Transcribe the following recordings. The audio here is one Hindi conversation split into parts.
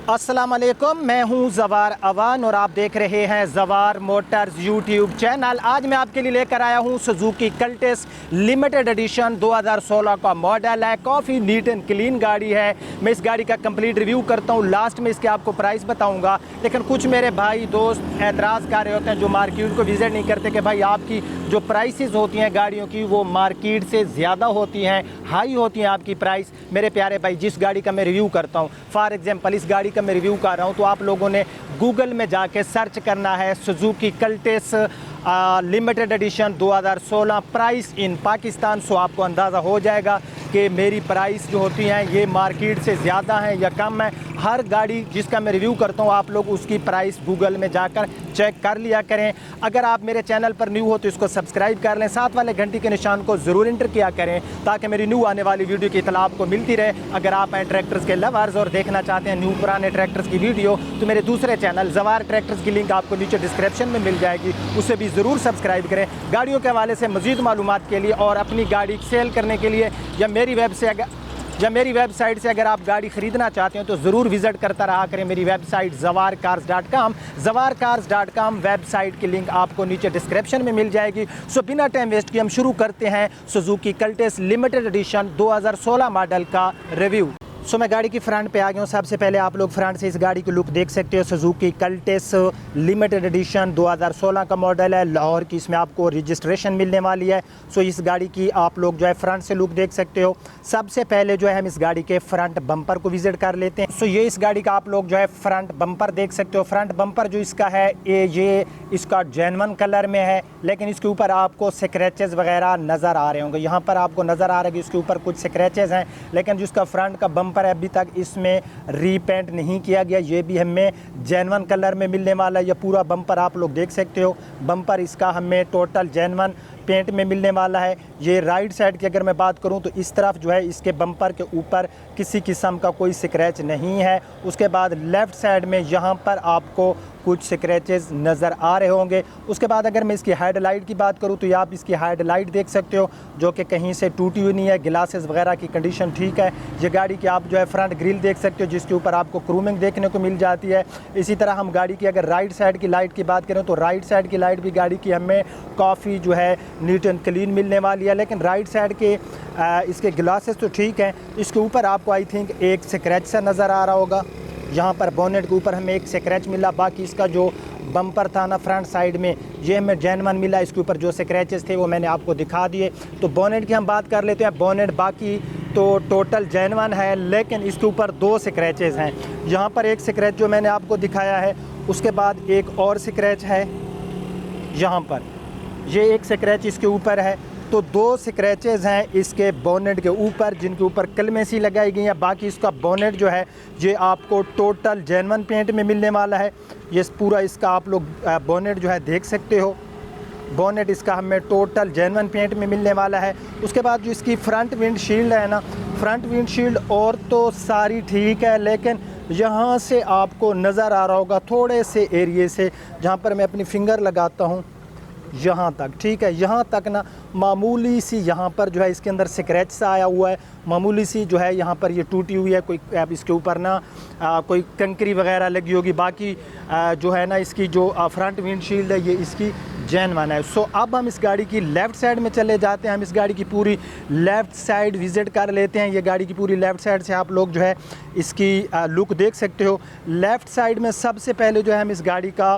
अस्सलाम वालेकुम, मैं हूं ज़वार अवान और आप देख रहे हैं ज़वार मोटर्स यूट्यूब चैनल। आज मैं आपके लिए लेकर आया हूं सुजुकी कल्टिस लिमिटेड एडिशन 2016 का मॉडल है। काफ़ी नीट एंड क्लीन गाड़ी है। मैं इस गाड़ी का कंप्लीट रिव्यू करता हूं, लास्ट में इसके आपको प्राइस बताऊंगा। लेकिन कुछ मेरे भाई दोस्त एतराज़ कर रहे होते हैं जो मार्केट को विज़िट नहीं करते कि भाई आपकी जो प्राइसेस होती हैं गाड़ियों की वो मार्केट से ज़्यादा होती हैं, हाई होती हैं आपकी प्राइस। मेरे प्यारे भाई, जिस गाड़ी का मैं रिव्यू करता हूँ, फॉर एग्जांपल इस गाड़ी का मैं रिव्यू कर रहा हूँ, तो आप लोगों ने गूगल में जाके सर्च करना है Suzuki Cultus limited edition 2016 price in Pakistan. So आपको अंदाज़ा हो जाएगा कि मेरी प्राइस जो होती हैं ये मार्केट से ज़्यादा है या कम है। हर गाड़ी जिसका मैं रिव्यू करता हूँ आप लोग उसकी प्राइस गूगल में जाकर चेक कर लिया करें। अगर आप मेरे चैनल पर न्यू हो तो इसको सब्सक्राइब कर लें, साथ वाले घंटी के निशान को ज़रूर इंटर किया करें ताकि मेरी न्यू आने वाली वीडियो की इतला आपको मिलती रहे। अगर आप हैं ट्रैक्टर्स के लवर्स और देखना चाहते हैं न्यू पुराने ट्रैक्टर्स की वीडियो, तो मेरे दूसरे चैनल ज़वार ट्रैक्टर्स की लिंक आपको नीचे डिस्क्रिप्शन में मिल जाएगी, उसे भी ज़रूर सब्सक्राइब करें। गाड़ियों के हवाले से मज़ीद मालूमात के लिए और अपनी गाड़ी सेल करने के लिए या मेरी वेबसाइट से अगर आप गाड़ी ख़रीदना चाहते हैं तो ज़रूर विज़िट करता रहा करें मेरी वेबसाइट zawarcars.com। zawarcars.com वेबसाइट की लिंक आपको नीचे डिस्क्रिप्शन में मिल जाएगी। सो बिना टाइम वेस्ट किए हम शुरू करते हैं Suzuki Cultus limited edition 2016 model का रिव्यू। सो मैं गाड़ी की फ्रंट पे आ गया हूँ। सबसे पहले आप लोग फ्रंट से इस गाड़ी की लुक देख सकते हो। सुजुकी कल्टिस लिमिटेड एडिशन 2016 का मॉडल है, लाहौर की इसमें आपको रजिस्ट्रेशन मिलने वाली है। सो इस गाड़ी की आप लोग जो है फ्रंट से लुक देख सकते हो। सबसे पहले जो है हम इस गाड़ी के फ्रंट बम्पर को विजिट कर लेते हैं। सो ये इस गाड़ी का आप लोग जो है फ्रंट बम्पर देख सकते हो। फ्रंट बम्पर जो इसका है ये इसका जेन्युइन कलर में है, लेकिन इसके ऊपर आपको स्क्रैचेस वगैरह नज़र आ रहे होंगे। यहाँ पर आपको नज़र आ रहा है कि इसके ऊपर कुछ स्क्रैचेस हैं, लेकिन जिसका फ्रंट का बम्पर है अभी तक इसमें रीपेंट नहीं किया गया। ये भी हमें जेन्युइन कलर में मिलने वाला है। ये पूरा बम्पर आप लोग देख सकते हो। बम्पर इसका हमें टोटल जेन्युइन पेंट में मिलने वाला है। ये राइट साइड की अगर मैं बात करूं तो इस तरफ जो है इसके बम्पर के ऊपर किसी किस्म का कोई स्क्रैच नहीं है। उसके बाद लेफ़्ट साइड में यहाँ पर आपको कुछ स्क्रैचेस नज़र आ रहे होंगे। उसके बाद अगर मैं इसकी हेडलाइट की बात करूं तो ये आप इसकी हेडलाइट देख सकते हो जो कि कहीं से टूटी हुई नहीं है। ग्लासेस वगैरह की कंडीशन ठीक है। ये गाड़ी की आप जो है फ्रंट ग्रिल देख सकते हो जिसके ऊपर आपको क्रूमिंग देखने को मिल जाती है। इसी तरह हम गाड़ी की अगर राइट साइड की लाइट की बात करें तो राइट साइड की लाइट भी गाड़ी की हमें काफ़ी जो है नीट एंड क्लीन मिलने वाली है। लेकिन राइट साइड के इसके ग्लासेस तो ठीक हैं, इसके ऊपर आपको आई थिंक एक स्क्रैच सा नज़र आ रहा होगा। यहाँ पर बोनेट के ऊपर हमें एक स्क्रैच मिला। बाकी इसका जो बम्पर था ना फ्रंट साइड में ये हमें जेन्युइन मिला। इसके ऊपर जो स्क्रैचेस थे वो मैंने आपको दिखा दिए। तो बोनेट की हम बात कर लेते हैं। बोनेट बाकी तो टोटल जेन्युइन है, लेकिन इसके ऊपर दो स्क्रैचेस हैं। यहाँ पर एक स्क्रैच जो मैंने आपको दिखाया है, उसके बाद एक और स्क्रैच है यहाँ पर, ये एक स्क्रैच इसके ऊपर है। तो दो स्क्रैचेस हैं इसके बोनेट के ऊपर जिनके ऊपर कलमें सी लगाई गई हैं। बाकी इसका बोनेट जो है ये आपको टोटल जेन्युइन पेंट में मिलने वाला है। ये पूरा इसका आप लोग बोनेट जो है देख सकते हो। बोनेट इसका हमें टोटल जेन्युइन पेंट में मिलने वाला है। उसके बाद जो इसकी फ्रंट विंडशील्ड है ना, फ्रंट विंडशील्ड और तो सारी ठीक है, लेकिन यहाँ से आपको नज़र आ रहा होगा थोड़े से एरिए से जहाँ पर मैं अपनी फिंगर लगाता हूँ यहाँ तक, ठीक है, यहाँ तक ना मामूली सी यहाँ पर जो है इसके अंदर स्क्रैच सा आया हुआ है। मामूली सी जो है यहाँ पर ये टूटी हुई है। कोई अब इसके ऊपर ना कोई कंकरी वगैरह लगी होगी। बाकी जो है ना इसकी जो फ्रंट विंडशील्ड है ये इसकी जेन्युइन है। सो अब हम इस गाड़ी की लेफ़्ट साइड में चले जाते हैं। हम इस गाड़ी की पूरी लेफ़्ट साइड विज़िट कर लेते हैं। ये गाड़ी की पूरी लेफ़्ट साइड से आप लोग जो है इसकी लुक देख सकते हो। लेफ़्ट साइड में सबसे पहले जो है हम इस गाड़ी का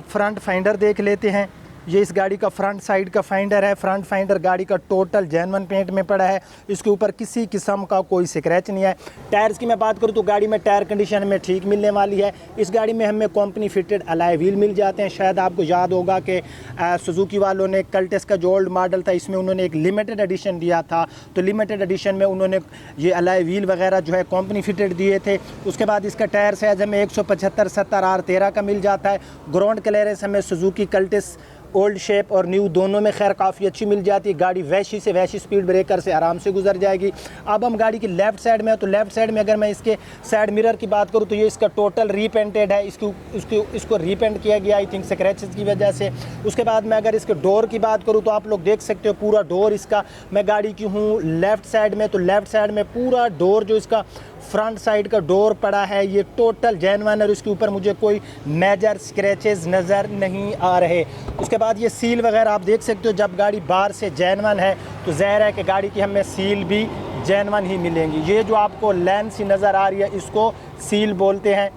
फ्रंट फाइंडर देख लेते हैं। ये इस गाड़ी का फ्रंट साइड का फाइंडर है। फ्रंट फाइंडर गाड़ी का टोटल जेन्युइन पेंट में पड़ा है। इसके ऊपर किसी किस्म का कोई स्क्रैच नहीं है। टायर्स की मैं बात करूँ तो गाड़ी में टायर कंडीशन में ठीक मिलने वाली है। इस गाड़ी में हमें कंपनी फिटेड अलॉय व्हील मिल जाते हैं। शायद आपको याद होगा कि सुजुकी वालों ने कल्टिस का जो ओल्ड मॉडल था इसमें उन्होंने एक लिमिटेड एडिशन दिया था। तो लिमिटेड एडिशन में उन्होंने ये अलॉय व्हील वगैरह जो है कंपनी फिटेड दिए थे। उसके बाद इसका टायर साइज़ हमें 175 70 R13 का मिल जाता है। ग्राउंड क्लियरेंस हमें सुजुकी कल्टिस ओल्ड शेप और न्यू दोनों में खैर काफ़ी अच्छी मिल जाती है। गाड़ी वैसी से वैसी स्पीड ब्रेकर से आराम से गुजर जाएगी। अब हम गाड़ी की लेफ़्ट साइड में है, तो लेफ़्ट साइड में अगर मैं इसके साइड मिरर की बात करूँ तो ये इसका टोटल रीपेंटेड है। इसको रीपेंट किया गया आई थिंक स्क्रैचेस की वजह से। उसके बाद मैं अगर इसके डोर की बात करूँ तो आप लोग देख सकते हो पूरा डोर इसका, मैं गाड़ी की हूँ लेफ़्ट साइड में, तो लेफ़्ट साइड में पूरा डोर जो इसका फ्रंट साइड का डोर पड़ा है ये टोटल जेन्युइन है और इसके ऊपर मुझे कोई मेजर स्क्रैचेस नज़र नहीं आ रहे। उसके बाद ये सील वगैरह आप देख सकते हो, जब गाड़ी बाहर से जेन्युइन है तो ज़ाहिर है कि गाड़ी की हमें सील भी जेन्युइन ही मिलेंगी। ये जो आपको लाइन सी नज़र आ रही है इसको सील बोलते हैं।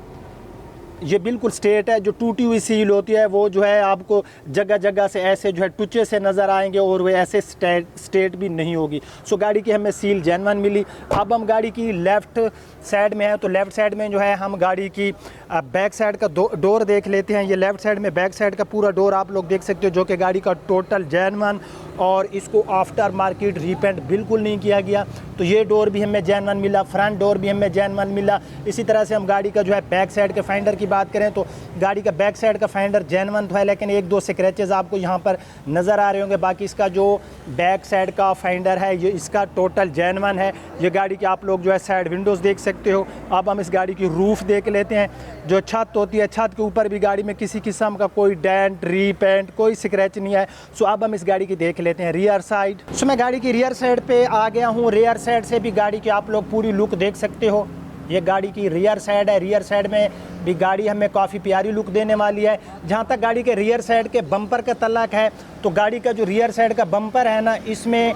ये बिल्कुल स्ट्रेट है, जो टूटी हुई सील होती है वो जो है आपको जगह जगह से ऐसे जो है टुचे से नज़र आएंगे और वो ऐसे स्ट्रेट भी नहीं होगी। सो गाड़ी की हमें सील जेन्युइन मिली। अब हम गाड़ी की लेफ़्ट साइड में है तो लेफ़्ट साइड में जो है हम गाड़ी की बैक साइड का डोर देख लेते हैं। ये लेफ़्ट साइड में बैक साइड का पूरा डोर आप लोग देख सकते हो जो कि गाड़ी का टोटल जेन्युइन और इसको आफ्टर मार्केट रीपेंट बिल्कुल नहीं किया गया। तो ये डोर भी हमें जेन्युइन मिला, फ्रंट डोर भी हमें जेन्युइन मिला। इसी तरह से हम गाड़ी का जो है बैक साइड के फाइंडर की बात करें तो गाड़ी का बैक साइड का फाइंडर जेन्युइन तो है, लेकिन एक दो स्क्रैचेस आपको यहाँ पर नज़र आ रहे होंगे। बाकी इसका जो बैक साइड का फाइंडर है ये इसका टोटल जेन्युइन है। ये गाड़ी की आप लोग जो है साइड विंडोज़ देख सकते हो। अब हम इस गाड़ी की रूफ़ देख लेते हैं। जो छत होती है, छत के ऊपर भी गाड़ी में किसी किस्म का कोई डेंट, रीपेंट, कोई स्क्रैच नहीं है। सो अब हम इस गाड़ी की देख लेते हैं रियर साइड। सो मैं गाड़ी की रियर साइड पे आ गया हूँ। रियर साइड से भी गाड़ी की आप लोग पूरी लुक देख सकते हो। ये गाड़ी की रियर साइड है। रियर साइड में भी गाड़ी हमें काफ़ी प्यारी लुक देने वाली है। जहाँ तक गाड़ी के रियर साइड के बम्पर का तल्लक है तो गाड़ी का जो रियर साइड का बम्पर है ना, इसमें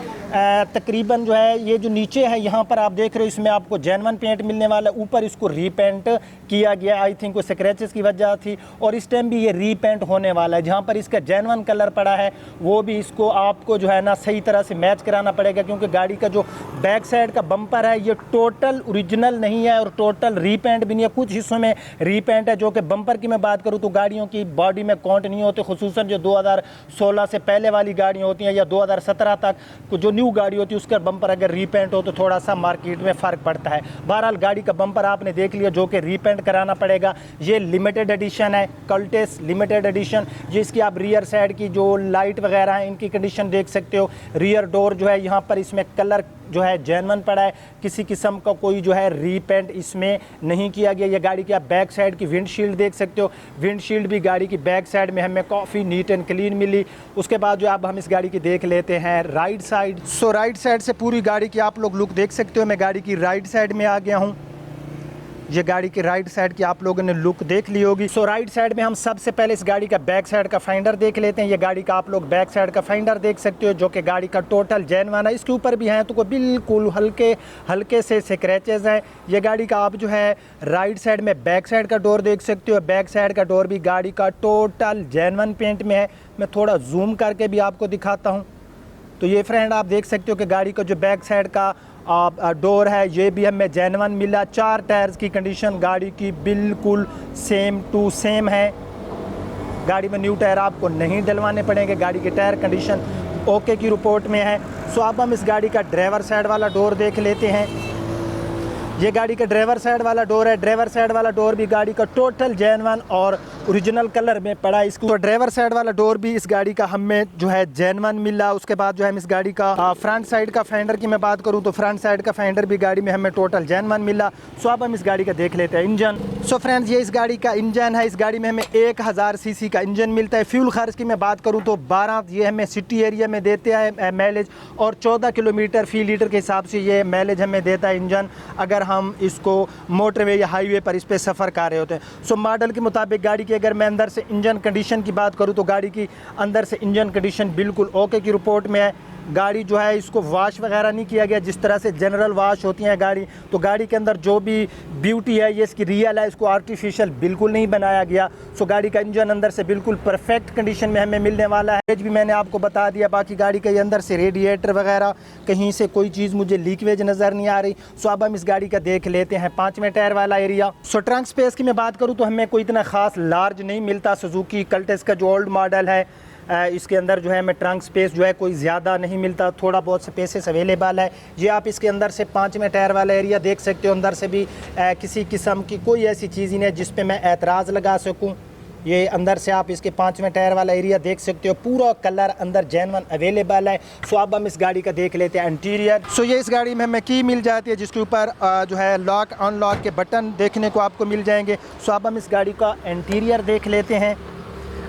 तकरीबन जो है ये जो नीचे है यहाँ पर आप देख रहे हो इसमें आपको जेन्युइन पेंट मिलने वाला है। ऊपर इसको रीपेंट किया गया, आई थिंक कोई स्क्रैचेस की वजह थी, और इस टाइम भी ये रीपेंट होने वाला है। जहाँ पर इसका जेन्युइन कलर पड़ा है वो भी इसको आपको जो है ना सही तरह से मैच कराना पड़ेगा, क्योंकि गाड़ी का जो बैक साइड का बम्पर है ये टोटल ओरिजिनल नहीं है और टोटल रीपेंट भी नहीं है। कुछ हिस्सों में रीपेंट है, जो कि बम्पर की मैं बात करूँ तो गाड़ियों की बॉडी में काउंट नहीं होते, खुसूसन जो 2016 से पहले वाली गाड़ियाँ होती हैं या 2017 तक जो न्यू गाड़ी होती है उसका बम्पर अगर रीपेंट हो तो थोड़ा सा मार्केट में फ़र्क पड़ता है। बहरहाल गाड़ी का बम्पर आपने देख लिया जो कि रीपेंट कराना पड़ेगा। ये लिमिटेड एडिशन है, कल्टेस लिमिटेड एडिशन। ये इसकी आप रियर साइड की जो लाइट वगैरह हैं इनकी कंडीशन देख सकते हो। रियर डोर जो है यहाँ पर इसमें कलर जो है जेन्युइन पड़ा है, किसी किस्म का कोई जो है रीपेंट इसमें नहीं किया गया। ये गाड़ी की आप बैक साइड की विंडशील्ड देख सकते हो। विंडशील्ड भी गाड़ी की बैक साइड में हमें काफ़ी नीट एंड क्लीन मिली। उसके बाद जो अब हम इस गाड़ी की देख लेते हैं राइट साइड। सो राइट साइड से पूरी गाड़ी की आप लोग लुक देख सकते हो। मैं गाड़ी की राइट साइड में आ गया हूँ। ये गाड़ी की राइट साइड की आप लोगों ने लुक देख ली होगी। सो राइट साइड में हम सबसे पहले इस गाड़ी का बैक साइड का फाइंडर देख लेते हैं। ये गाड़ी का आप लोग बैक साइड का फाइंडर देख सकते हो जो कि गाड़ी का टोटल जेन्युइन है। इसके ऊपर भी हैं तो कोई बिल्कुल हल्के से स्क्रैचेस हैं। ये गाड़ी का आप जो है राइट साइड में बैक साइड का डोर देख सकते हो। बैक साइड का डोर भी गाड़ी का टोटल जेन्युइन पेंट में है। मैं थोड़ा जूम करके भी आपको दिखाता हूँ। तो ये फ्रेंड आप देख सकते हो कि गाड़ी का जो बैक साइड का डोर है ये भी हमें जेन्युइन मिला। 4 टायर्स की कंडीशन गाड़ी की बिल्कुल सेम टू सेम है। गाड़ी में न्यू टायर आपको नहीं डलवाने पड़ेंगे, गाड़ी की टायर कंडीशन ओके की रिपोर्ट में है। सो अब हम इस गाड़ी का ड्राइवर साइड वाला डोर देख लेते हैं। ये गाड़ी का ड्राइवर साइड वाला डोर है। ड्राइवर साइड वाला डोर भी गाड़ी का टोटल जेन्युइन और ओरिजिनल कलर में पड़ा है। इसको तो ड्राइवर साइड वाला डोर भी इस गाड़ी का हमें जो है जेन्युइन मिला। उसके बाद जो है इस गाड़ी का फ्रंट साइड का फेंडर की मैं बात करूं तो फ्रंट साइड का फेंडर भी गाड़ी में हमें टोटल जेन्युइन मिला। सो अब हम इस गाड़ी का देख लेते हैं इंजन। सो फ्रेंड्स ये इस गाड़ी का इंजन है। इस गाड़ी में हमें 1000 सीसी का इंजन मिलता है। फ्यूल खर्च की मैं बात करूँ तो 12 ये हमें सिटी एरिया में देते हैं माइलेज, और 14 किलोमीटर फी लीटर के हिसाब से ये माइलेज हमें देता है इंजन, अगर हम इसको मोटरवे या हाईवे पर इस पर सफ़र कर रहे होते हैं। सो मॉडल के मुताबिक गाड़ी की अगर मैं अंदर से इंजन कंडीशन की बात करूं तो गाड़ी की अंदर से इंजन कंडीशन बिल्कुल ओके की रिपोर्ट में है। गाड़ी जो है इसको वाश वगैरह नहीं किया गया जिस तरह से जनरल वाश होती है गाड़ी। तो गाड़ी के अंदर जो भी ब्यूटी है ये इसकी रियल है, इसको आर्टिफिशियल बिल्कुल नहीं बनाया गया। सो गाड़ी का इंजन अंदर से बिल्कुल परफेक्ट कंडीशन में हमें मिलने वाला है। भी मैंने आपको बता दिया। बाकी गाड़ी के अंदर से रेडिएटर वगैरह कहीं से कोई चीज़ मुझे लीकेज नज़र नहीं आ रही। सो अब हम इस गाड़ी का देख लेते हैं 5वें टायर वाला एरिया। सो ट्रंक स्पेस की मैं बात करूँ तो हमें कोई इतना ख़ास लार्ज नहीं मिलता। सुजुकी कल्टेस का जो ओल्ड मॉडल है इसके अंदर जो है हमें ट्रंक स्पेस जो है कोई ज़्यादा नहीं मिलता, थोड़ा बहुत स्पेसेस अवेलेबल है। ये आप इसके अंदर से 5वें टायर वाला एरिया देख सकते हो। अंदर से भी किसी किस्म की कोई ऐसी चीज़ ही नहीं है जिस पे मैं एतराज़ लगा सकूं। ये अंदर से आप इसके 5वें टायर वाला एरिया देख सकते हो। पूरा कलर अंदर जेन्युइन अवेलेबल है। सो अब हम इस गाड़ी का देख लेते हैं इंटीरियर। सो ये इस गाड़ी में हमें की मिल जाती है जिसके ऊपर जो है लॉक अनलॉक के बटन देखने को आपको मिल जाएंगे। सो अब हम इस गाड़ी का इंटीरियर देख लेते हैं।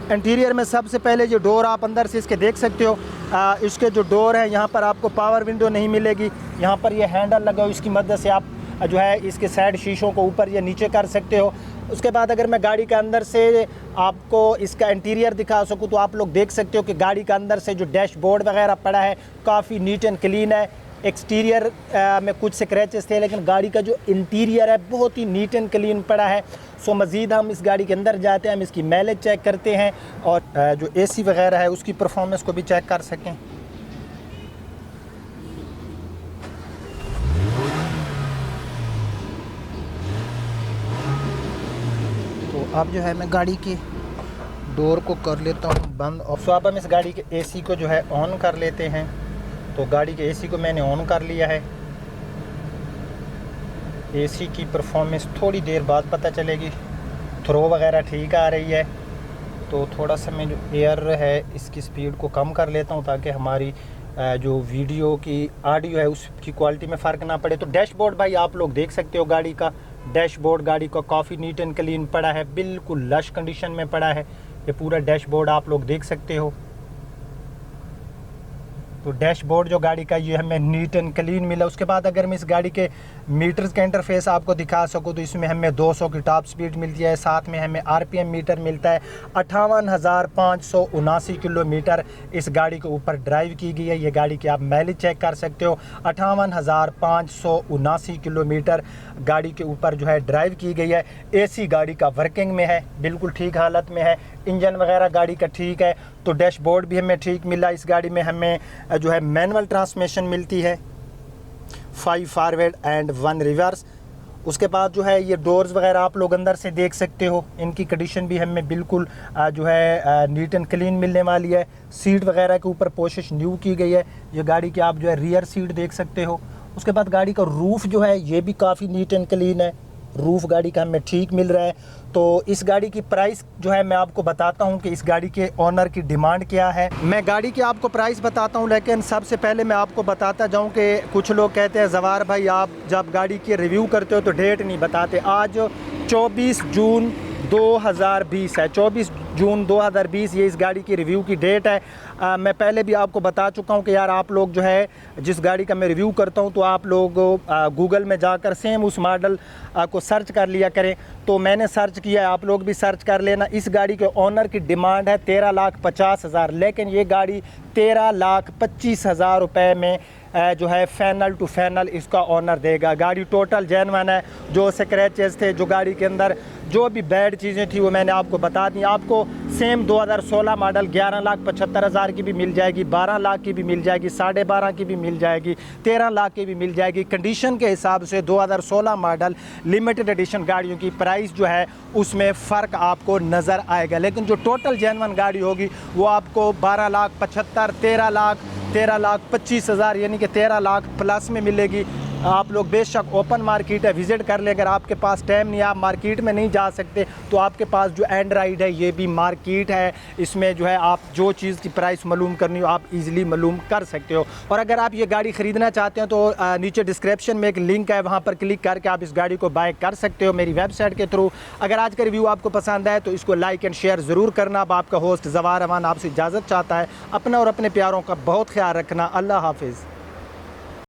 इंटीरियर में सबसे पहले जो डोर आप अंदर से इसके देख सकते हो। इसके जो डोर है यहाँ पर आपको पावर विंडो नहीं मिलेगी। यहाँ पर ये हैंडल लगा हो, इसकी मदद से आप जो है इसके साइड शीशों को ऊपर या नीचे कर सकते हो। उसके बाद अगर मैं गाड़ी के अंदर से आपको इसका इंटीरियर दिखा सकूँ तो आप लोग देख सकते हो कि गाड़ी के अंदर से जो डैशबोर्ड वगैरह पड़ा है काफ़ी नीट एंड क्लीन है। एक्सटीरियर में कुछ स्क्रैचेस थे, लेकिन गाड़ी का जो इंटीरियर है बहुत ही नीट एंड क्लीन पड़ा है। सो मज़ीद हम इस गाड़ी के अंदर जाते हैं, हम इसकी माइलेज चेक करते हैं और जो एसी वगैरह है उसकी परफॉर्मेंस को भी चेक कर सकें। तो अब जो है मैं गाड़ी के डोर को कर लेता हूँ बंद और सो अब हम इस गाड़ी के एसी को जो है ऑन कर लेते हैं। तो गाड़ी के एसी को मैंने ऑन कर लिया है। एसी की परफॉर्मेंस थोड़ी देर बाद पता चलेगी, थ्रो वगैरह ठीक आ रही है। तो थोड़ा सा मैं जो एयर है इसकी स्पीड को कम कर लेता हूँ ताकि हमारी जो वीडियो की ऑडियो है उसकी क्वालिटी में फ़र्क ना पड़े। तो डैशबोर्ड भाई आप लोग देख सकते हो, गाड़ी का डैशबोर्ड गाड़ी का काफ़ी नीट एंड क्लीन पड़ा है, बिल्कुल लश कंडीशन में पड़ा है। ये पूरा डैशबोर्ड आप लोग देख सकते हो। तो डैशबोर्ड जो गाड़ी का ये हमें नीट एंड क्लीन मिला। उसके बाद अगर मैं इस गाड़ी के मीटर्स का इंटरफेस आपको दिखा सकूँ तो इसमें हमें 200 की टॉप स्पीड मिलती है, साथ में हमें आरपीएम मीटर मिलता है। 58,579 किलोमीटर इस गाड़ी के ऊपर ड्राइव की गई है। ये गाड़ी की आप माइलेज चेक कर सकते हो, 58,579 किलोमीटर गाड़ी के ऊपर जो है ड्राइव की गई है। एसी गाड़ी का वर्किंग में है, बिल्कुल ठीक हालत में है। इंजन वगैरह गाड़ी का ठीक है। तो डैशबोर्ड भी हमें ठीक मिला। इस गाड़ी में हमें जो है मैनुअल ट्रांसमिशन मिलती है, 5 फॉरवर्ड एंड 1 रिवर्स। उसके बाद जो है ये डोर्स वगैरह आप लोग अंदर से देख सकते हो, इनकी कंडीशन भी हमें बिल्कुल जो है नीट एंड क्लीन मिलने वाली है। सीट वगैरह के ऊपर पोशिश न्यू की गई है। ये गाड़ी की आप जो है रियर सीट देख सकते हो। उसके बाद गाड़ी का रूफ़ जो है ये भी काफ़ी नीट एंड क्लीन है, रूफ़ गाड़ी का हमें ठीक मिल रहा है। तो इस गाड़ी की प्राइस जो है मैं आपको बताता हूं कि इस गाड़ी के ओनर की डिमांड क्या है। मैं गाड़ी की आपको प्राइस बताता हूं, लेकिन सबसे पहले मैं आपको बताता जाऊं कि कुछ लोग कहते हैं ज़वार भाई आप जब गाड़ी की रिव्यू करते हो तो डेट नहीं बताते। आज 24 जून 2020 है, 24 जून 2020 ये इस गाड़ी की रिव्यू की डेट है। मैं पहले भी आपको बता चुका हूँ कि यार आप लोग जो है जिस गाड़ी का मैं रिव्यू करता हूँ तो आप लोग गूगल में जाकर सेम उस मॉडल को सर्च कर लिया करें। तो मैंने सर्च किया है, आप लोग भी सर्च कर लेना। इस गाड़ी के ओनर की डिमांड है 13,50,000, लेकिन ये गाड़ी 13,25,000 रुपये में जो है फाइनल टू फाइनल इसका ओनर देगा। गाड़ी टोटल जेन्युइन है। जो स्क्रैचेस थे, जो गाड़ी के अंदर जो भी बैड चीज़ें थी वो मैंने आपको बता दी। आपको सेम 2016 मॉडल 11,75,000 की भी मिल जाएगी, 12 लाख की भी मिल जाएगी, 12.5 की भी मिल जाएगी, 13 लाख की भी मिल जाएगी। कंडीशन के हिसाब से 2016 मॉडल लिमिटेड एडिशन गाड़ियों की प्राइस जो है उसमें फ़र्क आपको नज़र आएगा, लेकिन जो टोटल जेन्युइन गाड़ी होगी वो आपको 12,75,000, 13,25,000 यानी कि 13 लाख प्लस में मिलेगी। आप लोग बेशक ओपन मार्केट है विज़िट कर ले। अगर आपके पास टाइम नहीं, आप मार्केट में नहीं जा सकते तो आपके पास जो एंड्राइड है ये भी मार्केट है। इसमें जो है आप जो चीज़ की प्राइस मालूम करनी हो आप इजीली मालूम कर सकते हो। और अगर आप ये गाड़ी ख़रीदना चाहते हैं तो नीचे डिस्क्रिप्शन में एक लिंक है, वहाँ पर क्लिक करके आप इस गाड़ी को बाय कर सकते हो मेरी वेबसाइट के थ्रू। अगर आज का रिव्यू आपको पसंद आए तो इसको लाइक एंड शेयर ज़रूर करना। अब आपका होस्ट ज़वार अमान आपसे इजाज़त चाहता है। अपना और अपने प्यारों का बहुत ख्याल रखना। अल्लाह हाफिज़।